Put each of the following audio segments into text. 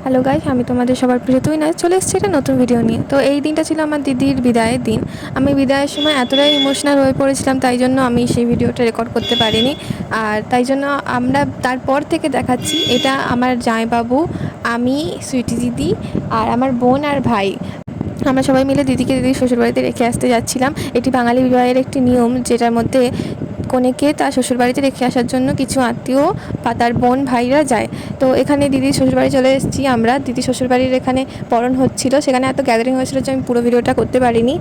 Hello guys, আমি তোমাদের সবার প্রিয় তুই না চলে এসেছি একটা নতুন ভিডিও নিয়ে। তো এই দিনটা ছিল আমার দিদির বিদায়ের দিন। আমি বিদায়ের সময় এতটাই ইমোশনাল হয়ে পড়েছিলাম, তাই জন্য আমি সেই ভিডিওটা রেকর্ড করতে পারিনি। আর তাই জন্য আমরা তারপর থেকে দেখাচ্ছি। এটা আমার জামাইবাবু, আমি, সুইটি দিদি আর আমার বোন আর ভাই। আমরা সবাই মিলে দিদিকে দিদির শ্বশুরবাড়িতে রেখে আসতে যাচ্ছিলাম। এটি বাঙালি বিবাহের একটি নিয়ম, যেটার মধ্যে কনেকে তার শ্বশুরবাড়িতে রেখে আসার জন্য কিছু আত্মীয় বা তার বোন ভাইরা যায়। তো এখানে দিদির শ্বশুরবাড়ি চলে এসেছি আমরা। দিদির শ্বশুরবাড়ির এখানে বরণ হচ্ছিল, সেখানে এত গ্যাদারিং হয়েছিল যে আমি পুরো ভিডিওটা করতে পারিনি।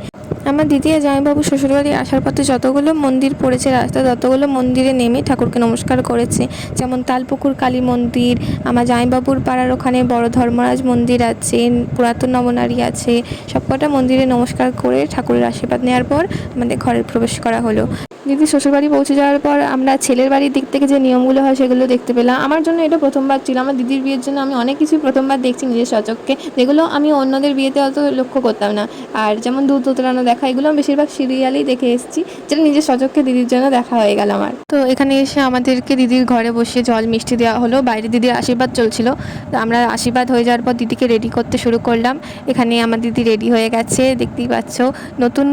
আমার দিদি আর জামাইবাবু শ্বশুরবাড়ি আসার পথে যতগুলো মন্দির পড়েছে রাস্তা, ততগুলো মন্দিরে নেমে ঠাকুরকে নমস্কার করেছে। যেমন তালপুকুর কালী মন্দির, আমার জামাইবাবুর পাড়ার ওখানে বড় ধর্মরাজ মন্দির আছে, পুরাতন নবনারী আছে। সবকটা মন্দিরে নমস্কার করে ঠাকুরের আশীর্বাদ নেওয়ার পর আমাদের ঘরে প্রবেশ করা হলো। দিদি শ্বশুরবাড়ি পৌঁছে যাওয়ার পর আমরা ছেলের বাড়ির দিক থেকে যে নিয়মগুলো হয় সেগুলো দেখতে পেলাম। আমার জন্য এটা প্রথমবার ছিল। আমার দিদির বিয়ের জন্য আমি অনেক কিছুই প্রথমবার দেখছি নিজের স্বচক্ষে, যেগুলো আমি অন্যদের বিয়েতে অত লক্ষ্য করতাম না। আর যেমন দুধ উতরানো দেখা, এগুলো আমি বেশিরভাগ সিরিয়ালেই দেখে এসেছি, যেটা নিজের স্বচক্ষে দিদির জন্য দেখা হয়ে গেল আমার। তো এখানে এসে আমাদেরকে দিদির ঘরে বসিয়ে জল মিষ্টি দেওয়া হলো। বাইরে দিদির আশীর্বাদ চলছিল। তো আমরা আশীর্বাদ হয়ে যাওয়ার পর দিদিকে রেডি করতে শুরু করলাম। এখানে আমার দিদি রেডি হয়ে গেছে, দেখতেই পাচ্ছ। নতুন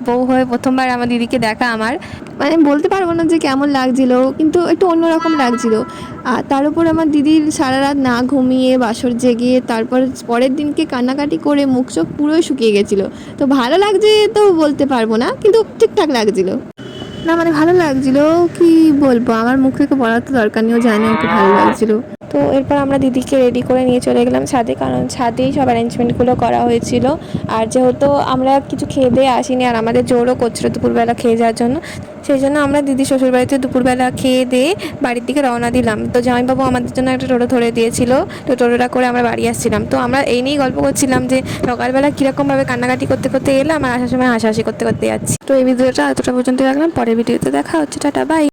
বউ হয়ে প্রথমবার আমার দিদিকে দেখা আমার, মানে বলতে পারবো না যে কেমন লাগছিল, কিন্তু একটু অন্যরকম লাগছিল। আর তার উপর আমার দিদির সারা রাত না ঘুমিয়ে বাসর জেগে তারপর পরের দিনকে কান্নাকাটি করে মুখ চোখ পুরোই শুকিয়ে গেছিলো। তো ভালো লাগছে তো বলতে পারবো না, কিন্তু ঠিকঠাক লাগছিল। না মানে ভালো লাগছিল, কি বলবো, আমার মুখ থেকে বলার তো দরকার নেই, ও জানে ওকে ভালো লাগছিল। তো এরপর আমরা দিদিকে রেডি করে নিয়ে চলে গেলাম ছাদে, কারণ ছাদেই সব অ্যারেঞ্জমেন্টগুলো করা হয়েছিল। আর যেহেতু আমরা কিছু খেয়ে দিয়ে আসিনি, আর আমাদের জোরও করছিল দুপুরবেলা খেয়ে যাওয়ার জন্য, সেই জন্য আমরা দিদি শ্বশুরবাড়িতে দুপুরবেলা খেয়ে দিয়ে বাড়ির দিকে রওনা দিলাম। তো জামাইবাবু আমাদের জন্য একটা টোটো ধরে দিয়েছিল, তো টোটোটা করে আমরা বাড়ি আসছিলাম। তো আমরা এই নিয়েই গল্প করছিলাম যে সকালবেলা কীরকমভাবে কান্নাকাটি করতে করতে এলাম আর আসার সময় হাসাহাসি করতে করতে যাচ্ছি। তো এই ভিডিওটা এতটা পর্যন্ত রাখলাম, পরের ভিডিওতে দেখা হচ্ছে, টাটা বাই।